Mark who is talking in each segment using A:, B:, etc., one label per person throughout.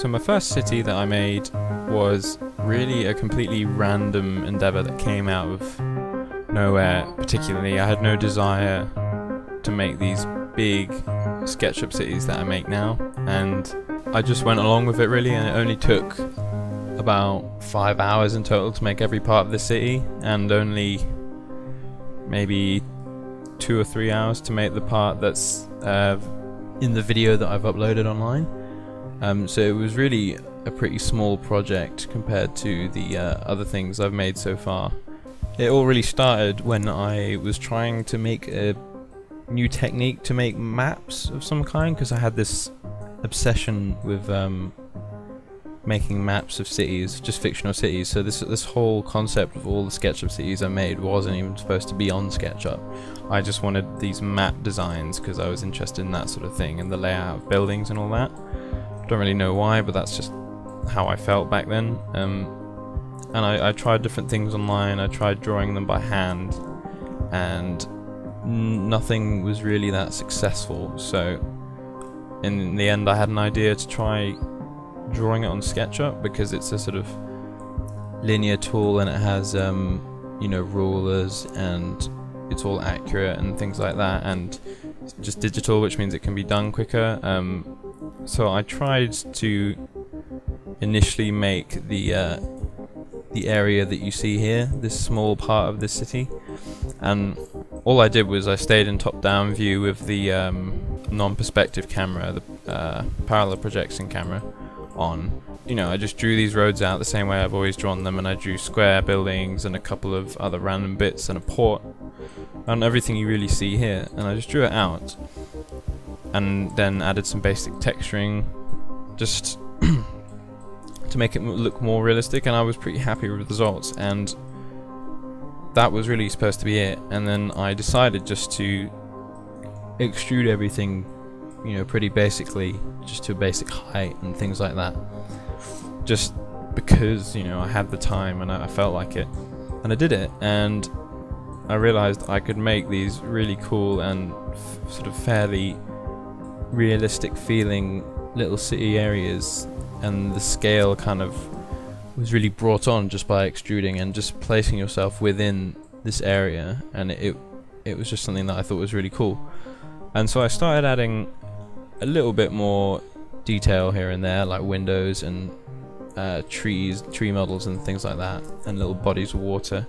A: So my first city that I made was really a completely random endeavor that came out of nowhere. Particularly, I had no desire to make these big SketchUp cities that I make now, and I just went along with it really, and it only took about 5 hours in total to make every part of the city, and only maybe 2 or 3 hours to make the part that's in the video that I've uploaded online. So it was really a pretty small project compared to the other things I've made so far. It all really started when I was trying to make a new technique to make maps of some kind, because I had this obsession with making maps of cities, just fictional cities. So this whole concept of all the SketchUp cities I made wasn't even supposed to be on SketchUp. I just wanted these map designs because I was interested in that sort of thing and the layout of buildings and all that. Don't really know why, but that's just how I felt back then. And I tried different things online. I tried drawing them by hand, and nothing was really that successful. So in the end I had an idea to try drawing it on SketchUp, because it's a sort of linear tool and it has rulers and it's all accurate and things like that, and it's just digital, which means it can be done quicker. So I tried to initially make the area that you see here, this small part of this city, and all I did was I stayed in top-down view with the non-perspective camera, the parallel projection camera on. I just drew these roads out the same way I've always drawn them, and I drew square buildings and a couple of other random bits and a port and everything you really see here, and I just drew it out and then added some basic texturing just to make it look more realistic, and I was pretty happy with the results, and that was really supposed to be it. And then I decided just to extrude everything pretty basically, just to a basic height and things like that, just because I had the time and I felt like it, and I did it, and I realized I could make these really cool and sort of fairly realistic feeling little city areas, and the scale kind of was really brought on just by extruding and just placing yourself within this area, and it was just something that I thought was really cool. And so I started adding a little bit more detail here and there, like windows and tree models and things like that, and little bodies of water.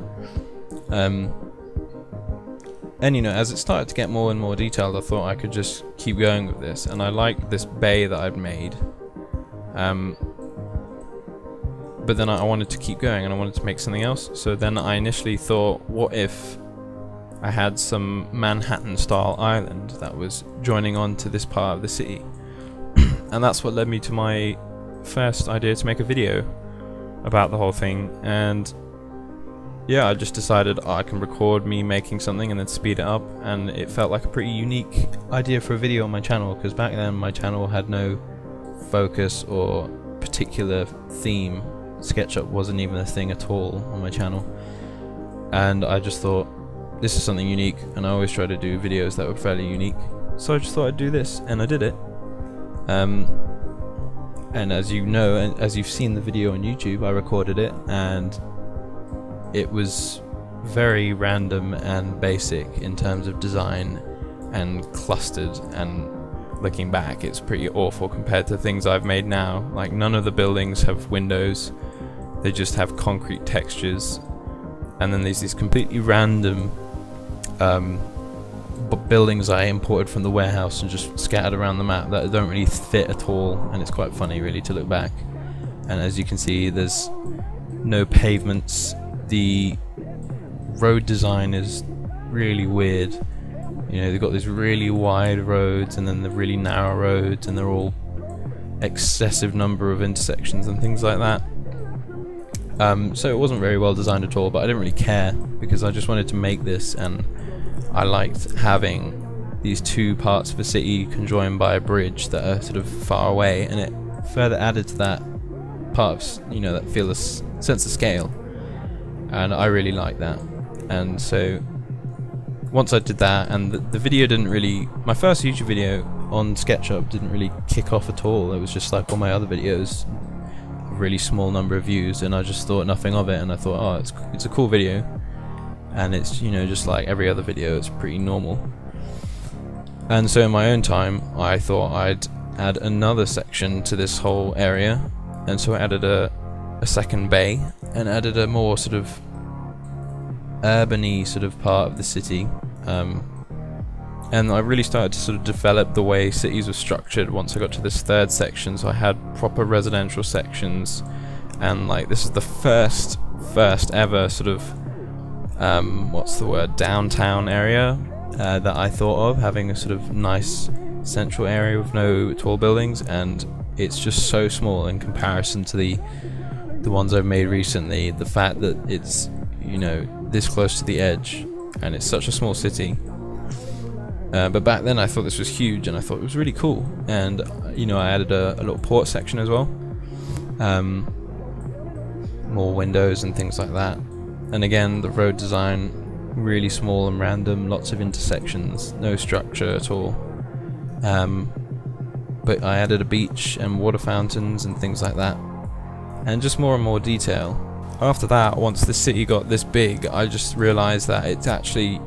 A: And as it started to get more and more detailed, I thought I could just keep going with this, and I liked this bay that I'd made. But then I wanted to keep going, and I wanted to make something else. So then I initially thought, what if I had some Manhattan-style island that was joining on to this part of the city? And that's what led me to my first idea to make a video about the whole thing. And yeah, I just decided I can record me making something and then speed it up, and it felt like a pretty unique idea for a video on my channel, because back then my channel had no focus or particular theme. SketchUp wasn't even a thing at all on my channel, and I just thought this is something unique, and I always try to do videos that were fairly unique, so I just thought I'd do this, and I did it. And as you know, and as you've seen the video on YouTube, I recorded it, and it was very random and basic in terms of design and clustered, and looking back it's pretty awful compared to things I've made now. Like, none of the buildings have windows, they just have concrete textures, and then there's these completely random buildings I imported from the warehouse and just scattered around the map that don't really fit at all, and it's quite funny really to look back. And as you can see, there's no pavements. The road design is really weird. They've got these really wide roads and then the really narrow roads, and they're all excessive number of intersections and things like that. So it wasn't very well designed at all, but I didn't really care, because I just wanted to make this, and I liked having these two parts of a city conjoined by a bridge that are sort of far away, and it further added to that part of, that feel a sense of scale, and I really like that. And so once I did that, and the video didn't really, my first YouTube video
B: on SketchUp didn't really kick off at all. It was just like all my other videos, a really small number of views, and I just thought nothing of it, and I thought, oh, it's a cool video, and it's, you know, just like every other video, it's pretty normal. And so in my own time, I thought I'd add another section to this whole area, and so I added a second bay, and added a more sort of urban-y sort of part of the city. And I really started to sort of develop the way cities were structured once I got to this third section. So I had proper residential sections, and like this is the first ever sort of what's the word, downtown area that I thought of, having a sort of nice central area with no tall buildings, and it's just so small in comparison to the ones I've made recently. The fact that it's, you know, this close to the edge, and it's such a small city. But back then I thought this was huge, and I thought it was really cool. And you know, I added a little port section as well, more windows and things like that. And again, the road design, really small and random, lots of intersections, no structure at all. But I added a beach and water fountains and things like that, and just more and more detail. After that, once the city got this big, I just realized that it's actually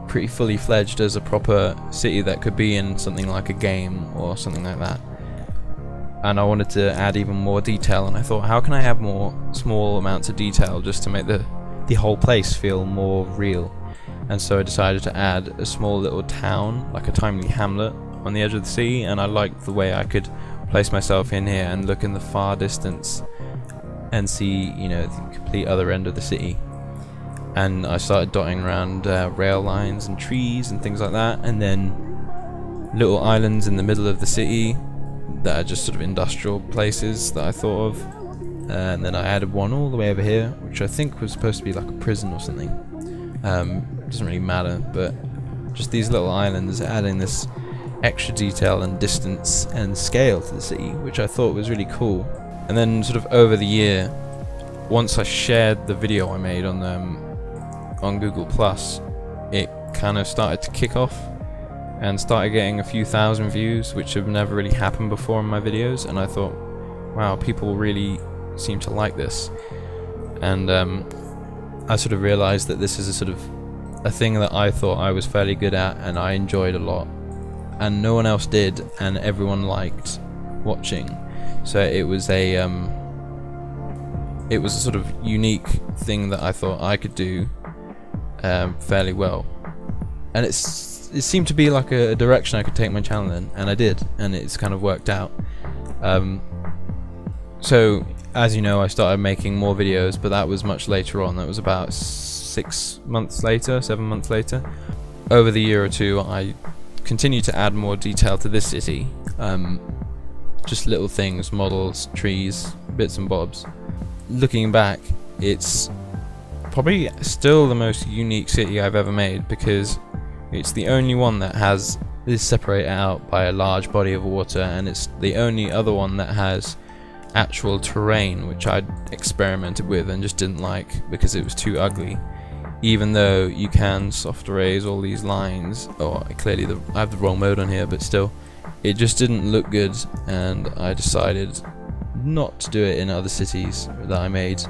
B: pretty fully fledged as a proper city that could be in something like a game or something like that. And I wanted to add even more detail, and I thought, how can I have more small amounts of detail just to make the whole place feel more real? And so I decided to add a small little town, like a tiny hamlet on the edge of the sea, and I liked the way I could place myself in here and look in the far distance and see, you know, the complete other end of the city. And I started dotting around rail lines and trees and things like that, and then little islands in the middle of the city that are just sort of industrial places that I thought of. And then I added one all the way over here, which I think was supposed to be like a prison or something. Doesn't really matter, but just these little islands adding this extra detail and distance and scale to the city, which I thought was really cool. And then sort of over the year, once I shared the video I made on Google Plus, it kind of started to kick off and started getting a few thousand views, which have never really happened before in my videos. And I thought, wow, people really seem to like this. And I sort of realized that this is a sort of a thing that I thought I was fairly good at and I enjoyed a lot, and no one else did, and everyone liked watching. So it was a sort of unique thing that I thought I could do fairly well, and it seemed to be like a direction I could take my channel in, and I did, and it's kind of worked out. So as you know, I started making more videos, but that was much later on. That was about 7 months later. Over the year or two, I continued to add more detail to this city, just little things, models, trees, bits and bobs. Looking back, it's probably still the most unique city I've ever made, because it's the only one that is separated out by a large body of water, and it's the only other one that has actual terrain, which I'd experimented with and just didn't like because it was too ugly. Even though you can soft erase all these lines, or clearly I have the wrong mode on here, but still, it just didn't look good, and I decided not to do it in other cities that I made.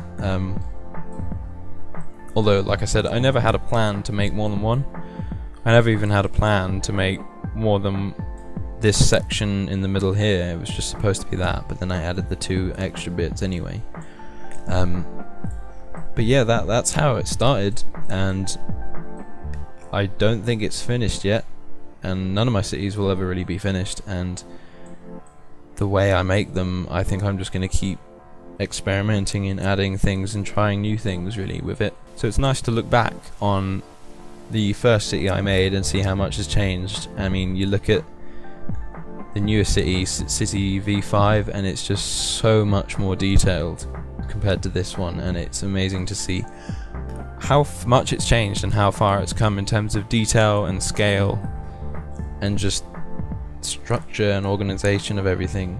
B: Although, like I said, I never had a plan to make more than one. I never even had a plan to make more than this section in the middle here. It was just supposed to be that, but then I added the 2 extra bits anyway. But yeah, that's how it started, and I don't think it's finished yet, and none of my cities will ever really be finished, and the way I make them, I think I'm just going to keep experimenting and adding things and trying new things really with it. So it's nice to look back on the first city I made and see how much has changed. I mean, you look at the newer city V5, and it's just so much more detailed compared to this one, and it's amazing to see how much it's changed and how far it's come in terms of detail and scale and just structure and organization of everything.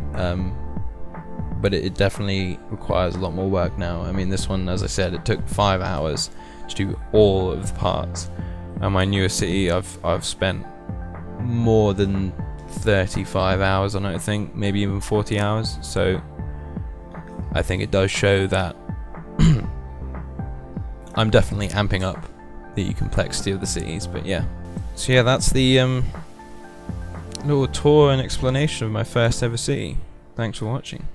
B: But it definitely requires a lot more work now. I mean, this one, as I said, it took 5 hours to do all of the parts, and my newer city I've spent more than 35 hours on it, I think, maybe even 40 hours. So I think it does show that I'm definitely amping up the complexity of the cities. But yeah, so yeah, that's the little tour and explanation of my first ever city. Thanks for watching.